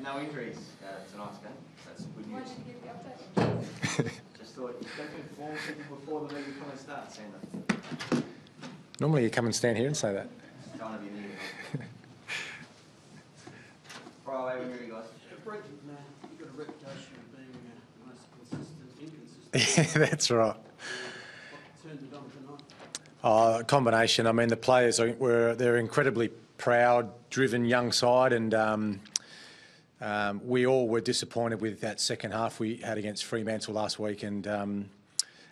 No injuries tonight's game. That's good news. Why did you give the update? Just thought you've got to inform people before the league kind starts, Sando. Normally you come and stand here and say that. Don't want to be near. Fire away when you're ready, guys. Brenton, you've got a reputation of being the most consistent, inconsistent. Yeah, that's right. What turned it on tonight? A combination. I mean, the players they're incredibly proud, driven young side, and we all were disappointed with that second half we had against Fremantle last week. And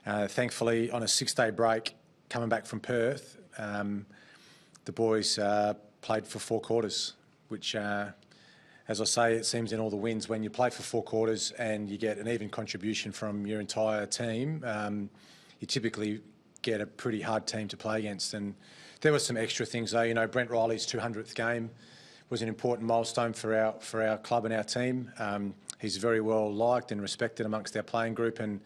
thankfully, on a 6-day break, coming back from Perth, the boys played for 4 quarters, which, as I say, it seems in all the wins, when you play for 4 quarters and you get an even contribution from your entire team, you typically get a pretty hard team to play against. And there were some extra things though. You know, Brent Riley's 200th game was an important milestone for our club and our team. He's very well liked and respected amongst our playing group, and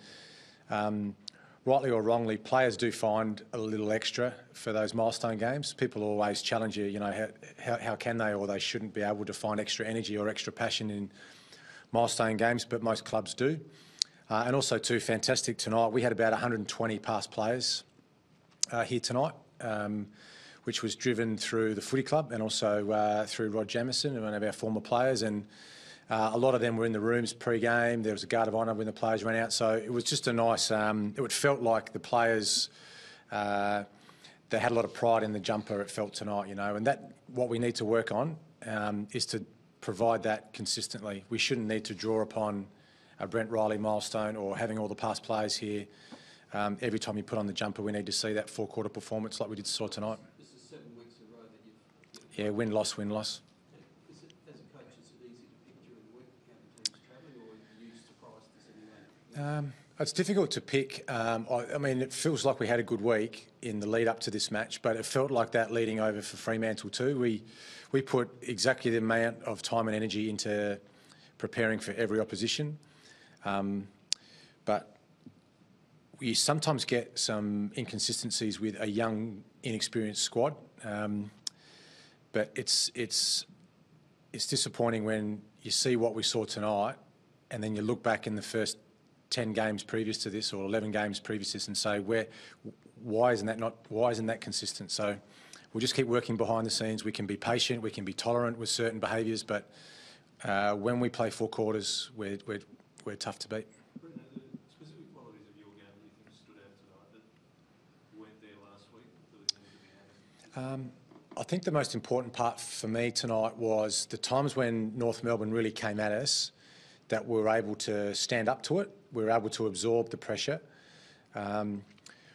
rightly or wrongly, players do find a little extra for those milestone games. People always challenge you, you know, how can they or they shouldn't be able to find extra energy or extra passion in milestone games, but most clubs do. And also too, fantastic tonight, we had about 120 past players here tonight, which was driven through the footy club and also through Rod Jamieson, one of our former players. And a lot of them were in the rooms pre-game. There was a guard of honour when the players ran out. So it was just a nice, it felt like the players, they had a lot of pride in the jumper, it felt tonight, you know. And that, what we need to work on is to provide that consistently. We shouldn't need to draw upon a Brent Riley milestone or having all the past players here. Every time you put on the jumper, we need to see that 4-quarter performance like we saw tonight. This is 7 weeks in a row that you've... Yeah, win-loss, win-loss. Is it, as a coach, is it easy to pick during the week how the team's travelling, or are you surprised this anyway? It's difficult to pick. I mean, it feels like we had a good week in the lead up to this match, but it felt like that leading over for Fremantle too. We put exactly the amount of time and energy into preparing for every opposition. But you sometimes get some inconsistencies with a young, inexperienced squad. But it's disappointing when you see what we saw tonight, and then you look back in the first 10 games previous to this or 11 games previous to this and say, why isn't that consistent? So we'll just keep working behind the scenes. We can be patient, we can be tolerant with certain behaviours, but when we play 4 quarters, we're tough to beat. Brenton, are there specific qualities of your game that you think stood out tonight that weren't there last week that needed to be added? I think the most important part for me tonight was the times when North Melbourne really came at us, that we were able to stand up to it, we were able to absorb the pressure.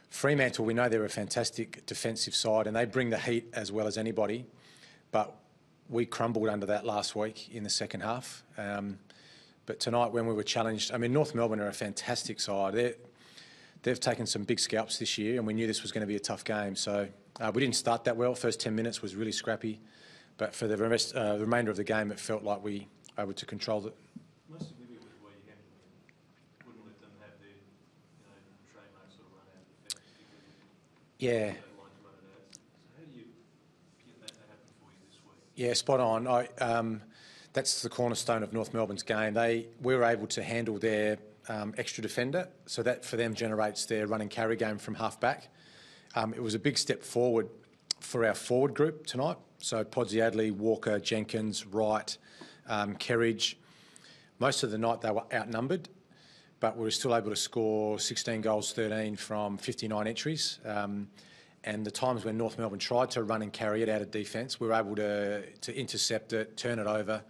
Fremantle, we know they're a fantastic defensive side and they bring the heat as well as anybody, but we crumbled under that last week in the second half. But tonight when we were challenged, I mean, North Melbourne are a fantastic side. They've taken some big scalps this year and we knew this was going to be a tough game. So we didn't start that well. First 10 minutes was really scrappy, but for the remainder of the game, it felt like we were able to control it. Most significant was where you wouldn't let them have their, trademark sort of run out of defence, particularly Yeah. they like to run it out. So how do you get that to happen for you this week? Yeah, spot on. That's the cornerstone of North Melbourne's game. We were able to handle their extra defender, so that for them generates their run and carry game from half back. It was a big step forward for our forward group tonight. So Podsiadly, Walker, Jenkins, Wright, Kerridge. Most of the night they were outnumbered, but we were still able to score 16 goals, 13 from 59 entries. And the times when North Melbourne tried to run and carry it out of defence, we were able to intercept it, turn it over,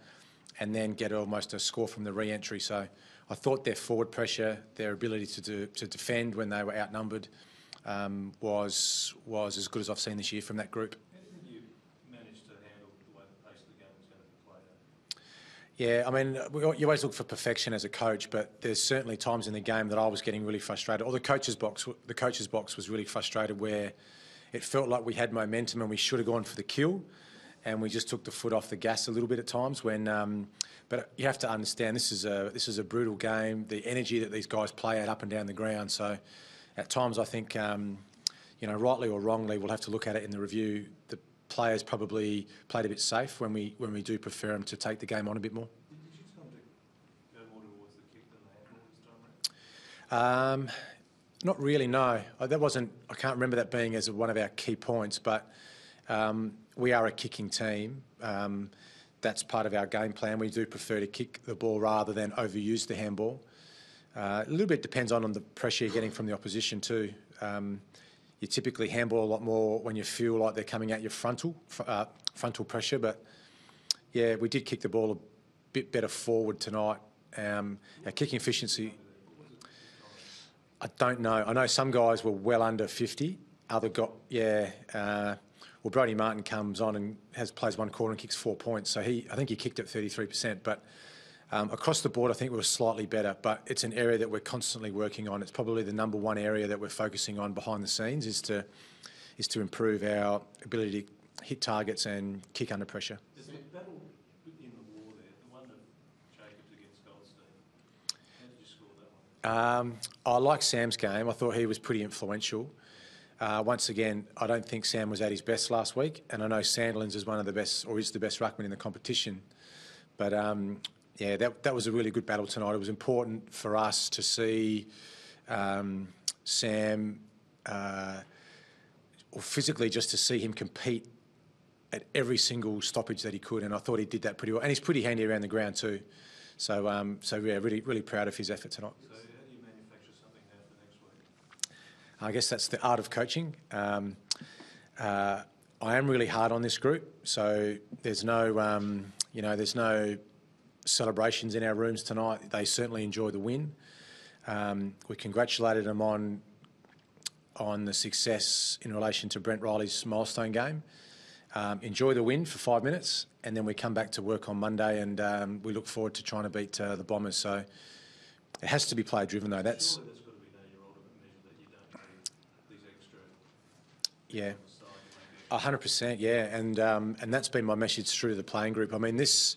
and then get almost a score from the re-entry. So I thought their forward pressure, their ability to defend when they were outnumbered, was as good as I've seen this year from that group. How do you think you managed to handle the way the pace of the game was going to be played out? Yeah, I mean, you always look for perfection as a coach, but there's certainly times in the game that I was getting really frustrated. Or the coach's box was really frustrated, where it felt like we had momentum and we should have gone for the kill, and we just took the foot off the gas a little bit at times. But you have to understand, this is a brutal game. The energy that these guys play at up and down the ground. So at times I think, rightly or wrongly, we'll have to look at it in the review. players probably played a bit safe when we do prefer them to take the game on a bit more. Did you tell them to go more towards the kick than the handball this time around? Not really, no. That wasn't. I can't remember that being as one of our key points, but we are a kicking team. That's part of our game plan. We do prefer to kick the ball rather than overuse the handball. A little bit depends on the pressure you're getting from the opposition too. You typically handball a lot more when you feel like they're coming at your frontal pressure. But yeah, we did kick the ball a bit better forward tonight. Our kicking efficiency, I don't know. I know some guys were well under 50. Well, Brodie Martin comes on and plays one quarter and kicks 4 points. So I think he kicked at 33%. But across the board, I think we were slightly better. But it's an area that we're constantly working on. It's probably the number one area that we're focusing on behind the scenes is to improve our ability to hit targets and kick under pressure. There's a battle in the war there, the one of Jacobs against Goldstein. How did you score that one? I like Sam's game. I thought he was pretty influential. Once again, I don't think Sam was at his best last week, and I know Sandilands is one of the best, or is the best ruckman in the competition. But yeah, that was a really good battle tonight. It was important for us to see Sam, or physically just to see him compete at every single stoppage that he could, and I thought he did that pretty well. And he's pretty handy around the ground too. So yeah, really proud of his effort tonight. So how do you manufacture something now for next week? I guess that's the art of coaching. I am really hard on this group, so there's no, there's no celebrations in our rooms tonight. They certainly enjoy the win. We congratulated them on the success in relation to Brent Riley's milestone game. Enjoy the win for 5 minutes, and then we come back to work on Monday, and we look forward to trying to beat the Bombers. So it has to be player driven, though. That's surely that's got to be now your ultimate measure that you don't need these extra. Yeah. On the side, 100%, yeah, and that's been my message through to the playing group. I mean, this,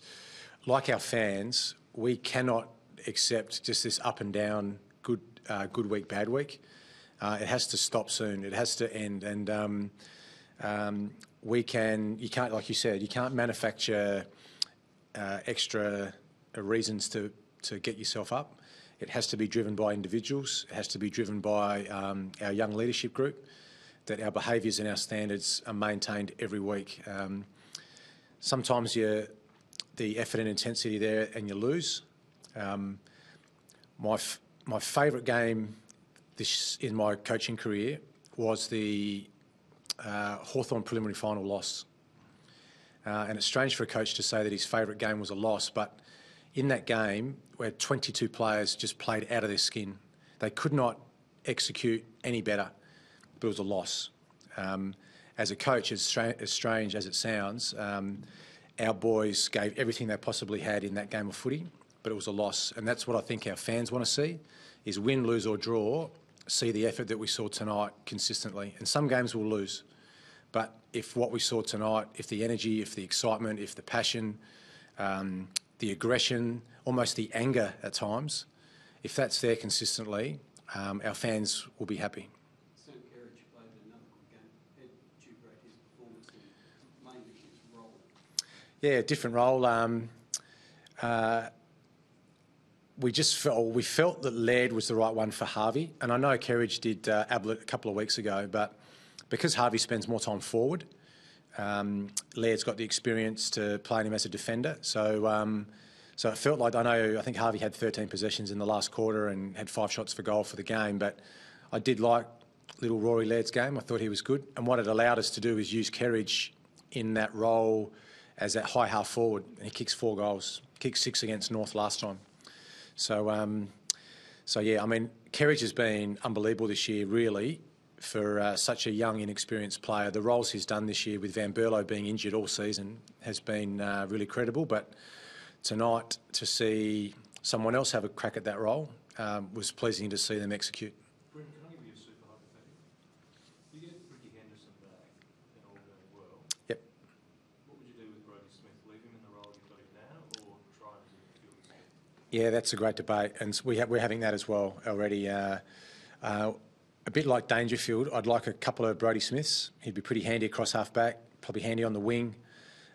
like our fans, we cannot accept just this up and down, good week, bad week. It has to stop soon. It has to end, and you can't, like you said, you can't manufacture extra reasons to get yourself up. It has to be driven by individuals. It has to be driven by our young leadership group, that our behaviours and our standards are maintained every week. Sometimes the effort and intensity there and you lose. My favourite game in my coaching career was the Hawthorn preliminary final loss. And it's strange for a coach to say that his favourite game was a loss, but in that game, where 22 players just played out of their skin, they could not execute any better. But it was a loss. As a coach, as strange as it sounds, our boys gave everything they possibly had in that game of footy, but it was a loss. And that's what I think our fans want to see, is win, lose or draw, see the effort that we saw tonight consistently. And some games we'll lose. But if what we saw tonight, if the energy, if the excitement, if the passion, the aggression, almost the anger at times, if that's there consistently, our fans will be happy. Sam Kerridge played another good game. How did you rate his performance and mainly his role? Yeah, different role. We felt that Laird was the right one for Harvey, and I know Kerridge did Ablett a couple of weeks ago, but because Harvey spends more time forward, Laird's got the experience to playing him as a defender. So it felt like, I think Harvey had 13 possessions in the last quarter and had 5 shots for goal for the game, but I did like little Rory Laird's game. I thought he was good, and what it allowed us to do is use Kerridge in that role as that high half forward, and he kicks 4 goals, kicked 6 against North last time. So yeah, I mean, Kerridge has been unbelievable this year, really, for such a young, inexperienced player. The roles he's done this year with Van Berlo being injured all season has been really credible, but tonight to see someone else have a crack at that role was pleasing to see them execute. Brenton, can I give you a super hypothetical? You get Ricky Henderson back and all going well. Yep. What would you do with Brodie Smith? Leave him in the role you've got him now, or try him as a midfielder still? Yeah, that's a great debate, and we're having that as well already. A bit like Dangerfield, I'd like a couple of Brodie Smiths. He'd be pretty handy across half back, probably handy on the wing.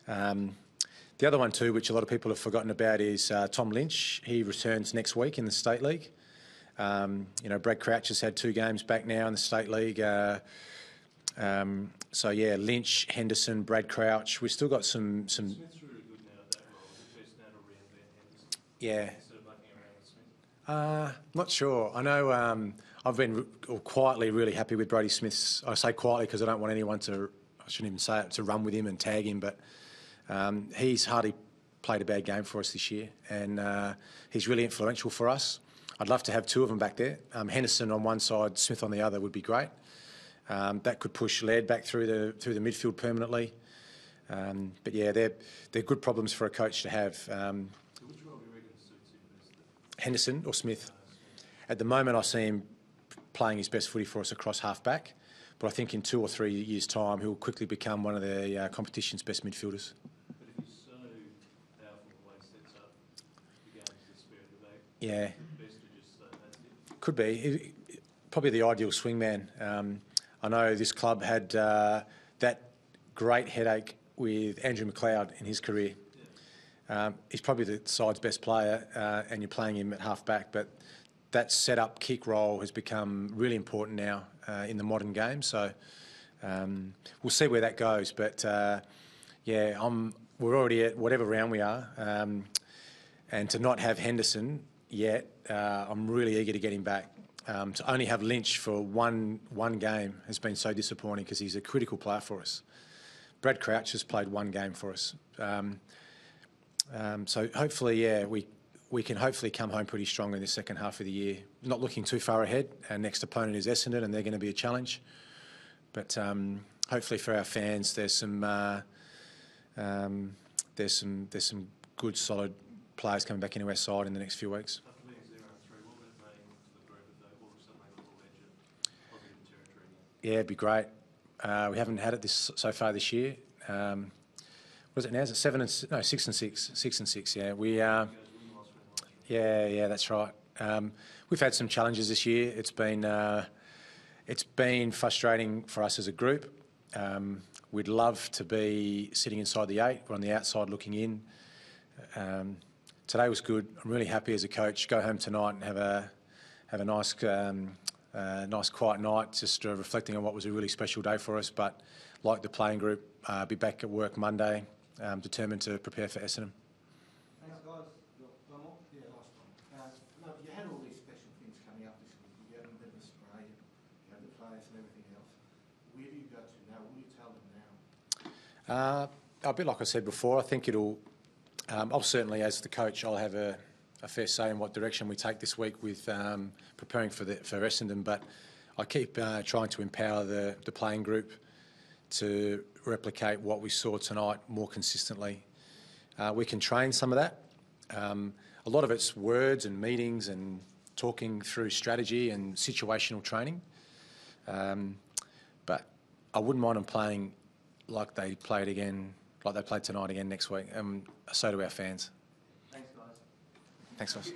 The other one too, which a lot of people have forgotten about, is Tom Lynch. He returns next week in the State League. Brad Crouch has had 2 games back now in the State League. So yeah, Lynch, Henderson, Brad Crouch. We've still got some. Smith's really good now at that role. Is it best now to reinvent Henderson? Yeah. Instead of mucking around with Smith? Not sure. I know I've been quietly really happy with Brodie Smith's. I say quietly because I don't want anyone to, I shouldn't even say it, to run with him and tag him, but he's hardly played a bad game for us this year, and he's really influential for us. I'd love to have 2 of them back there. Henderson on one side, Smith on the other would be great. That could push Laird back through the midfield permanently. But yeah, they're good problems for a coach to have. So which role do you reckon suits him best? Henderson or Smith? At the moment, I see him playing his best footy for us across half-back, but I think in 2 or 3 years' time, he'll quickly become one of the competition's best midfielders. But if he's so powerful the way he sets up the game to the spirit of that, Yeah. best to just say that's it. Could be. Probably the ideal swingman. I know this club had that great headache with Andrew McLeod in his career. He's probably the side's best player, and you're playing him at half-back, but that set-up kick role has become really important now in the modern game. So we'll see where that goes. But yeah, we're already at whatever round we are, and to not have Henderson yet, I'm really eager to get him back. To only have Lynch for one game has been so disappointing because he's a critical player for us. Brad Crouch has played 1 game for us. So hopefully, yeah, we can hopefully come home pretty strong in the second half of the year. Not looking too far ahead. Our next opponent is Essendon, and they're going to be a challenge. But hopefully for our fans, there's some good, solid players coming back into our side in the next few weeks. After being 0-3, what would it mean to the group if they all of a sudden they got the ledge of positive territory again? Yeah, it'd be great. We haven't had it so far this year. What is it now? Is it 6 and 6? 6 and 6. Yeah, Yeah, that's right. We've had some challenges this year. It's been frustrating for us as a group. We'd love to be sitting inside the 8. We're on the outside looking in. Today was good. I'm really happy as a coach. Go home tonight and have a nice quiet night, just reflecting on what was a really special day for us. But like the playing group, be back at work Monday, determined to prepare for Essendon. Thanks, guys. One more? Yeah, last one. No, you had all these special things coming up this week. You had a bit of a spray, you had the players and everything else. Where do you go to now? What do you tell them now? A bit like I said before, I think it'll... I'll certainly, as the coach, I'll have a fair say in what direction we take this week with preparing for Essendon, but I keep trying to empower the playing group to replicate what we saw tonight more consistently. We can train some of that. A lot of it's words and meetings and talking through strategy and situational training. But I wouldn't mind them playing like they played tonight again next week. So do our fans. Thanks, guys. Thanks, guys.